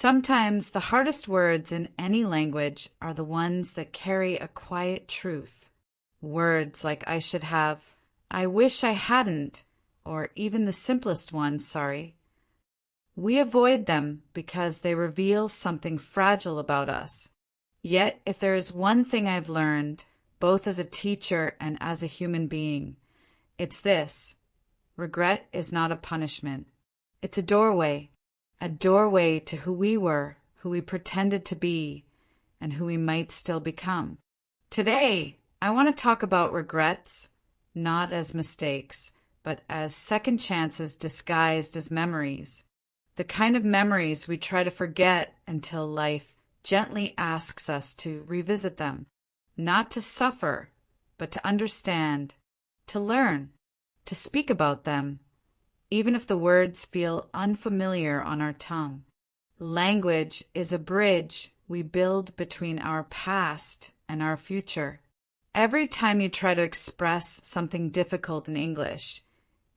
Sometimes the hardest words in any language are the ones that carry a quiet truth. Words like I should have, I wish I hadn't, or even the simplest one, sorry. We avoid them because they reveal something fragile about us. Yet, if there is one thing I've learned, both as a teacher and as a human being, it's this: regret is not a punishment. It's a doorway to who we were, who we pretended to be, and who we might still become. Today, I want to talk about regrets, not as mistakes, but as second chances disguised as memories. The kind of memories we try to forget until life gently asks us to revisit them, not to suffer, but to understand, to learn, to speak about them, even if the words feel unfamiliar on our tongue. Language is a bridge we build between our past and our future. Every time you try to express something difficult in English,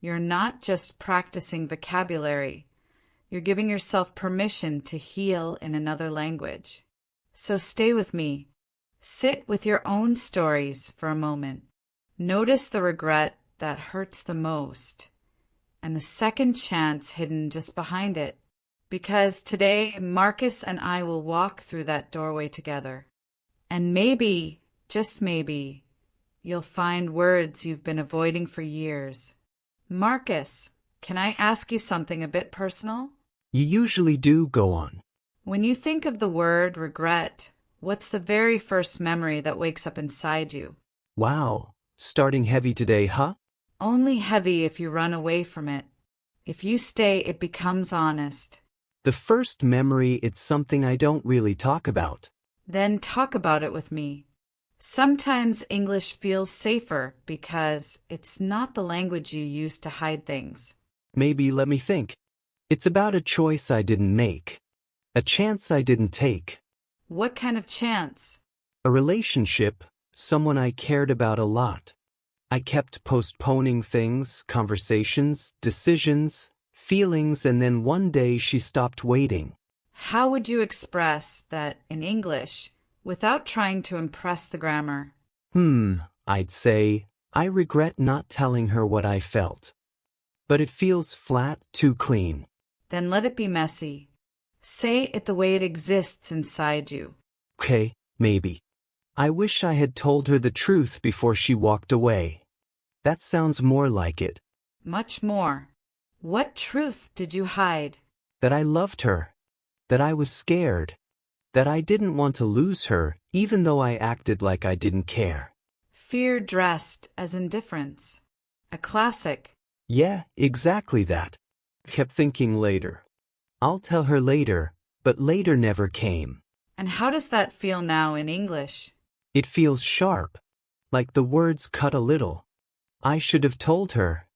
you're not just practicing vocabulary. You're giving yourself permission to heal in another language. So stay with me. Sit with your own stories for a moment. Notice the regret that hurts the most and the second chance hidden just behind it. Because today, Marcus and I will walk through that doorway together. And maybe, just maybe, you'll find words you've been avoiding for years. Marcus, can I ask you something a bit personal? You usually do. Go on. When you think of the word regret, what's the very first memory that wakes up inside you? Wow, starting heavy today, huh? Only heavy if you run away from it. If you stay, it becomes honest. The first memory, it's something I don't really talk about. Then talk about it with me. Sometimes English feels safer because it's not the language you use to hide things. Maybe let me think. It's about a choice I didn't make. A chance I didn't take. What kind of chance? A relationship, someone I cared about a lot. I kept postponing things, conversations, decisions, feelings, and then one day she stopped waiting. How would you express that in English without trying to impress the grammar? I'd say, I regret not telling her what I felt. But it feels flat, too clean. Then let it be messy. Say it the way it exists inside you. Okay, maybe. I wish I had told her the truth before she walked away. That sounds more like it. Much more. What truth did you hide? That I loved her. That I was scared. That I didn't want to lose her, even though I acted like I didn't care. Fear dressed as indifference. A classic. Yeah, exactly that. Kept thinking later. I'll tell her later, but later never came. And how does that feel now in English? It feels sharp. Like the words cut a little. I should have told her.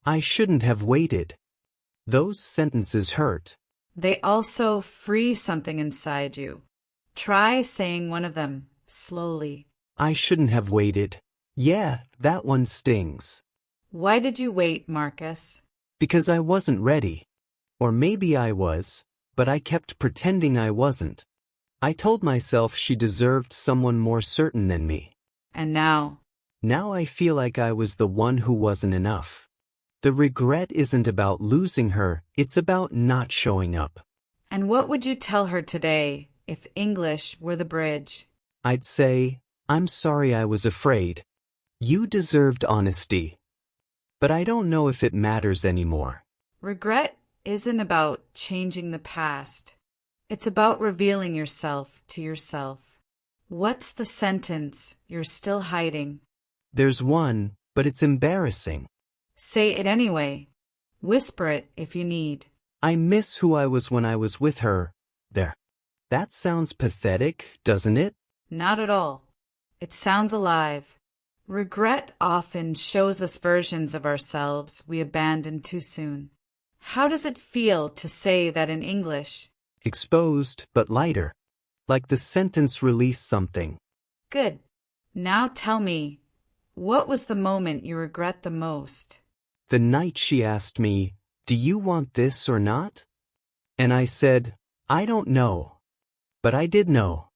I shouldn't have waited. Those sentences hurt. They also free something inside you. Try saying one of them, slowly. I shouldn't have waited. Yeah, that one stings. Why did you wait, Marcus? Because I wasn't ready. Or maybe I was, but I kept pretending I wasn't. I told myself she deserved someone more certain than me. And now? Now I feel like I was the one who wasn't enough. The regret isn't about losing her, it's about not showing up. And what would you tell her today if English were the bridge? I'd say, I'm sorry I was afraid. You deserved honesty. But I don't know if it matters anymore. Regret isn't about changing the past. It's about revealing yourself to yourself. What's the sentence you're still hiding? There's one, but it's embarrassing. Say it anyway. Whisper it if you need. I miss who I was when I was with her. There. That sounds pathetic, doesn't it? Not at all. It sounds alive. Regret often shows us versions of ourselves we abandoned too soon. How does it feel to say that in English? Exposed, but lighter. Like the sentence released something. Good. Now tell me, what was the moment you regret the most? The night she asked me, do you want this or not? And I said, I don't know. But I did know.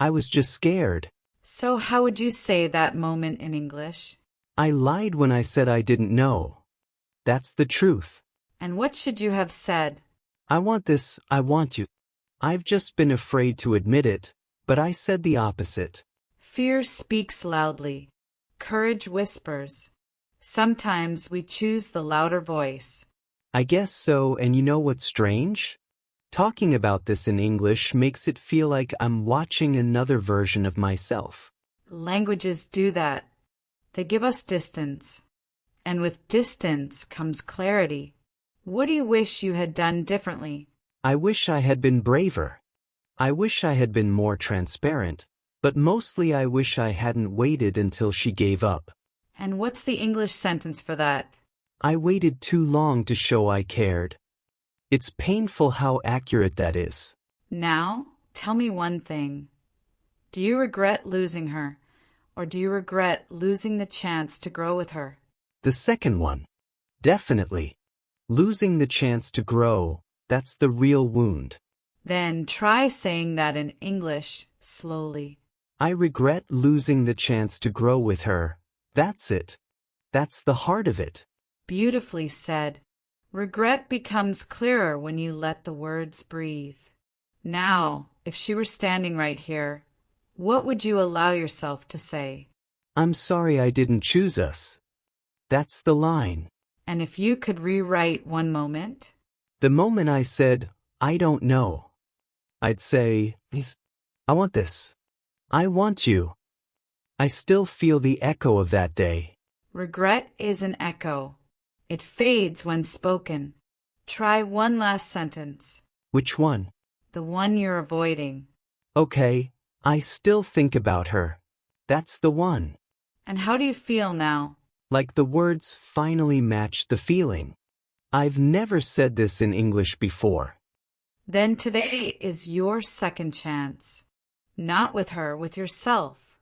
I was just scared. So how would you say that moment in English? I lied when I said I didn't know. That's the truth. And what should you have said? I want this, I want you. I've just been afraid to admit it, but I said the opposite. Fear speaks loudly. Courage whispers. Sometimes we choose the louder voice. I guess so, and you know what's strange? Talking about this in English makes it feel like I'm watching another version of myself. Languages do that. They give us distance. And with distance comes clarity. What do you wish you had done differently? I wish I had been braver. I wish I had been more transparent, but mostly I wish I hadn't waited until she gave up. And what's the English sentence for that? I waited too long to show I cared. It's painful how accurate that is. Now, tell me one thing. Do you regret losing her, or do you regret losing the chance to grow with her? The second one. Definitely. Losing the chance to grow, that's the real wound. Then try saying that in English slowly. I regret losing the chance to grow with her. That's it. That's the heart of it. Beautifully said. Regret becomes clearer when you let the words breathe. Now, if she were standing right here, what would you allow yourself to say? I'm sorry I didn't choose us. That's the line. And if you could rewrite one moment? The moment I said, I don't know, I'd say, I want this. I want you. I still feel the echo of that day. Regret is an echo. It fades when spoken. Try one last sentence. Which one? The one you're avoiding. Okay, I still think about her. That's the one. And how do you feel now? Like the words finally match the feeling. I've never said this in English before. Then today is your second chance. Not with her, with yourself.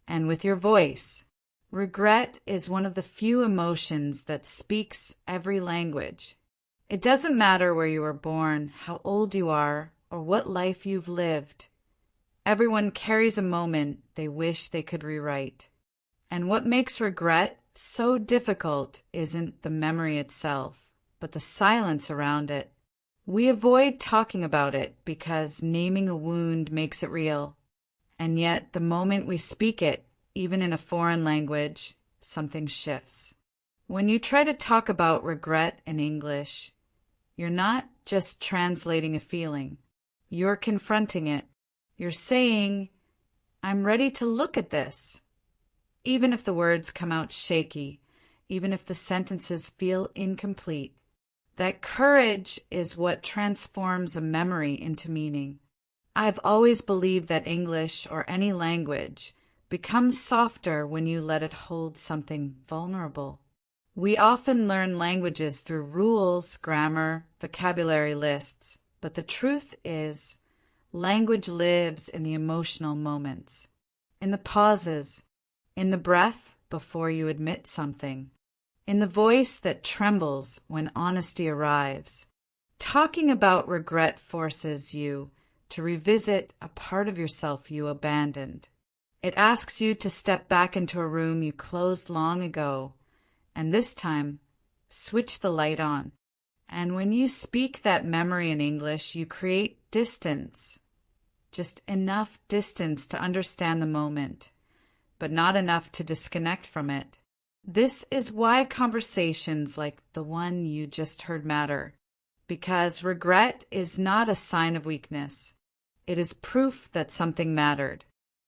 And with your voice. Regret is one of the few emotions that speaks every language. It doesn't matter where you were born, how old you are, or what life you've lived. Everyone carries a moment they wish they could rewrite. And what makes regret so difficult isn't the memory itself, but the silence around it. We avoid talking about it because naming a wound makes it real. And yet, the moment we speak it, even in a foreign language, something shifts. When you try to talk about regret in English, you're not just translating a feeling. You're confronting it. You're saying, I'm ready to look at this. Even if the words come out shaky, even if the sentences feel incomplete, that courage is what transforms a memory into meaning. I've always believed that English, or any language, becomes softer when you let it hold something vulnerable. We often learn languages through rules, grammar, vocabulary lists, but the truth is, language lives in the emotional moments, in the pauses, in the breath before you admit something, in the voice that trembles when honesty arrives. Talking about regret forces you to revisit a part of yourself you abandoned. It asks you to step back into a room you closed long ago, and this time, switch the light on. And when you speak that memory in English, you create distance. Just enough distance to understand the moment, but not enough to disconnect from it. This is why conversations like the one you just heard matter, because regret is not a sign of weakness. It is proof that something mattered.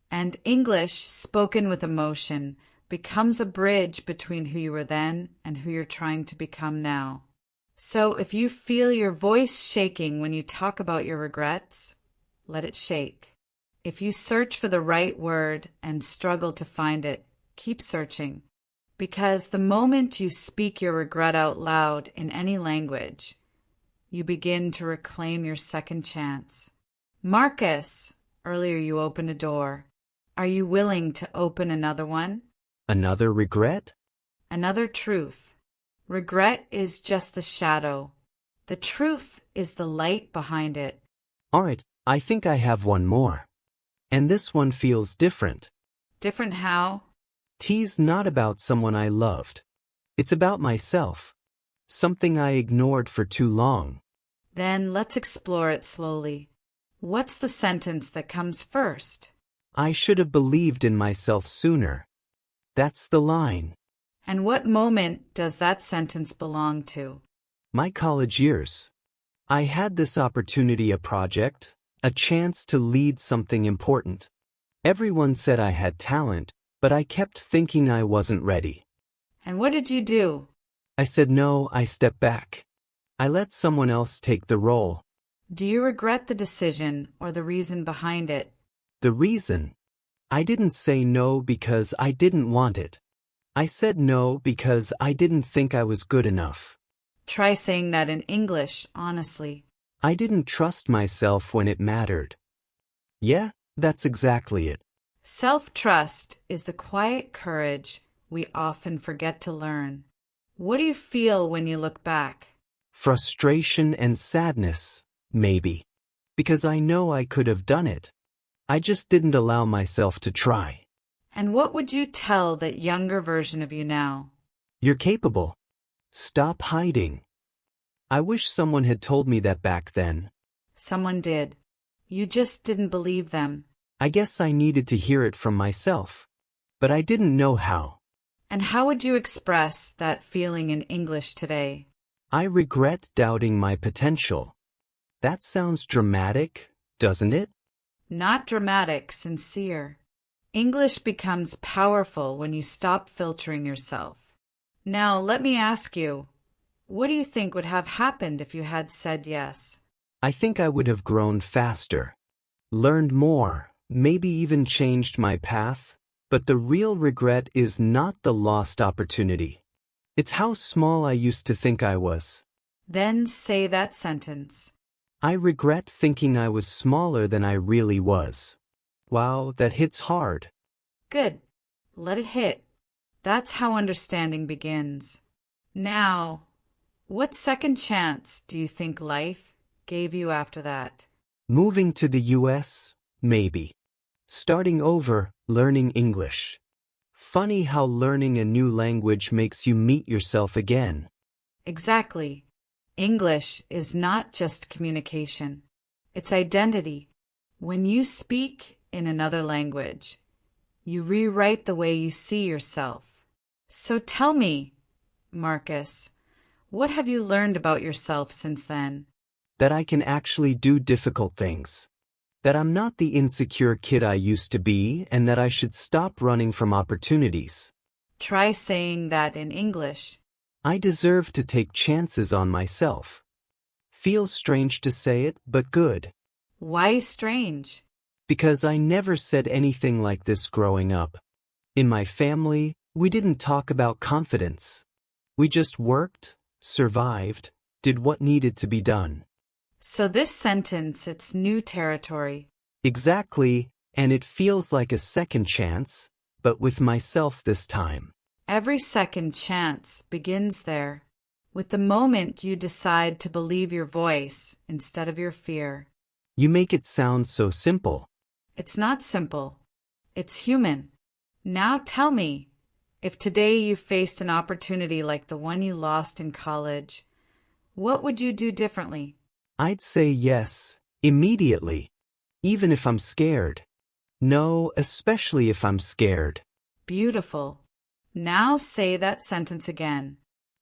And English, spoken with emotion, becomes a bridge between who you were then and who you're trying to become now. So if you feel your voice shaking when you talk about your regrets, let it shake. If you search for the right word and struggle to find it, keep searching. Because the moment you speak your regret out loud in any language, you begin to reclaim your second chance. Marcus, earlier you opened a door. Are you willing to open another one? Another regret? Another truth. Regret is just the shadow. The truth is the light behind it. Alright, I think I have one more. And this one feels different. Different how? T's not about someone I loved. It's about myself. Something I ignored for too long. Then let's explore it slowly. What's the sentence that comes first? I should have believed in myself sooner. That's the line. And what moment does that sentence belong to? My college years. I had this opportunity, a project, a chance to lead something important. Everyone said I had talent, but I kept thinking I wasn't ready. And what did you do? I said no, I stepped back. I let someone else take the role. Do you regret the decision or the reason behind it? The reason? I didn't say no because I didn't want it. I said no because I didn't think I was good enough. Try saying that in English, honestly. I didn't trust myself when it mattered. Yeah, that's exactly it. Self-trust is the quiet courage we often forget to learn. What do you feel when you look back? Frustration and sadness, maybe. Because I know I could have done it. I just didn't allow myself to try. And what would you tell that younger version of you now? You're capable. Stop hiding. I wish someone had told me that back then. Someone did. You just didn't believe them. I guess I needed to hear it from myself. But I didn't know how. And how would you express that feeling in English today? I regret doubting my potential. That sounds dramatic, doesn't it? Not dramatic, sincere. English becomes powerful when you stop filtering yourself. Now, let me ask you, what do you think would have happened if you had said yes? I think I would have grown faster, learned more, maybe even changed my path, but the real regret is not the lost opportunity. It's how small I used to think I was. Then say that sentence. I regret thinking I was smaller than I really was. Wow, that hits hard. Good. Let it hit. That's how understanding begins. Now, what second chance do you think life gave you after that? Moving to the US? Maybe. Starting over, learning English. Funny how learning a new language makes you meet yourself again. Exactly. English is not just communication. It's identity. When you speak in another language, you rewrite the way you see yourself. So tell me, Marcus, what have you learned about yourself since then? That I can actually do difficult things. That I'm not the insecure kid I used to be, and that I should stop running from opportunities. Try saying that in English. I deserve to take chances on myself. Feels strange to say it, but good. Why strange? Because I never said anything like this growing up. In my family, we didn't talk about confidence. We just worked, survived, did what needed to be done. So this sentence, it's new territory. Exactly, and it feels like a second chance, but with myself this time. Every second chance begins there, with the moment you decide to believe your voice instead of your fear. You make it sound so simple. It's not simple. It's human. Now tell me, if today you faced an opportunity like the one you lost in college, what would you do differently? I'd say yes, immediately, even if I'm scared. No, especially if I'm scared. Beautiful. Now say that sentence again.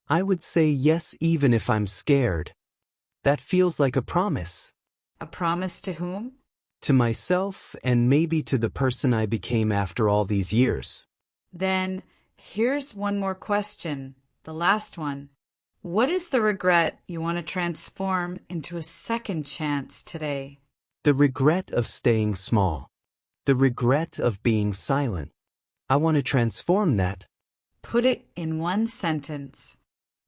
I would say yes even if I'm scared. That feels like a promise. A promise to whom? To myself and maybe to the person I became after all these years. Then, here's one more question, the last one. What is the regret you want to transform into a second chance today? The regret of staying small. The regret of being silent. I want to transform that. Put it in one sentence.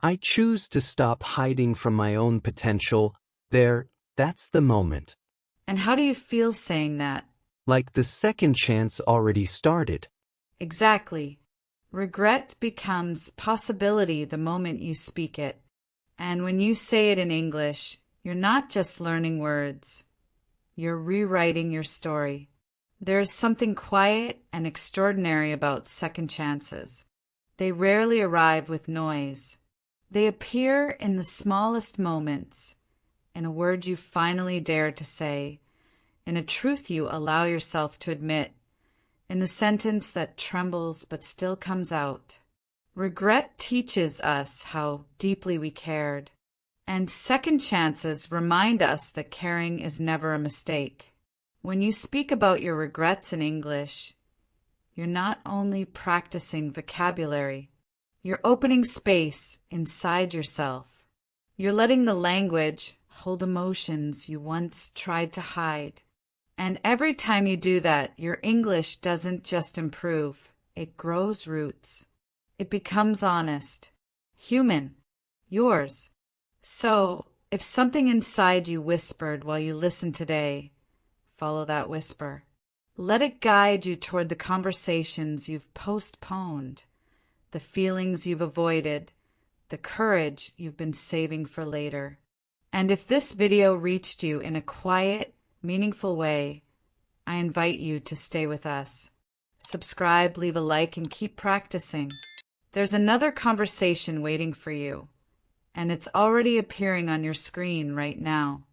I choose to stop hiding from my own potential. That's the moment. And how do you feel saying that? Like the second chance already started. Exactly. Regret becomes possibility the moment you speak it. And when you say it in English, you're not just learning words. You're rewriting your story. There is something quiet and extraordinary about second chances. They rarely arrive with noise. They appear in the smallest moments, in a word you finally dare to say, in a truth you allow yourself to admit, in the sentence that trembles but still comes out. Regret teaches us how deeply we cared, and second chances remind us that caring is never a mistake. When you speak about your regrets in English, you're not only practicing vocabulary, you're opening space inside yourself. You're letting the language hold emotions you once tried to hide. And every time you do that, your English doesn't just improve, it grows roots. It becomes honest, human, yours. So, if something inside you whispered while you listened today, follow that whisper. Let it guide you toward the conversations you've postponed, the feelings you've avoided, the courage you've been saving for later. And if this video reached you in a quiet, meaningful way, I invite you to stay with us. Subscribe, leave a like, and keep practicing. There's another conversation waiting for you, and it's already appearing on your screen right now.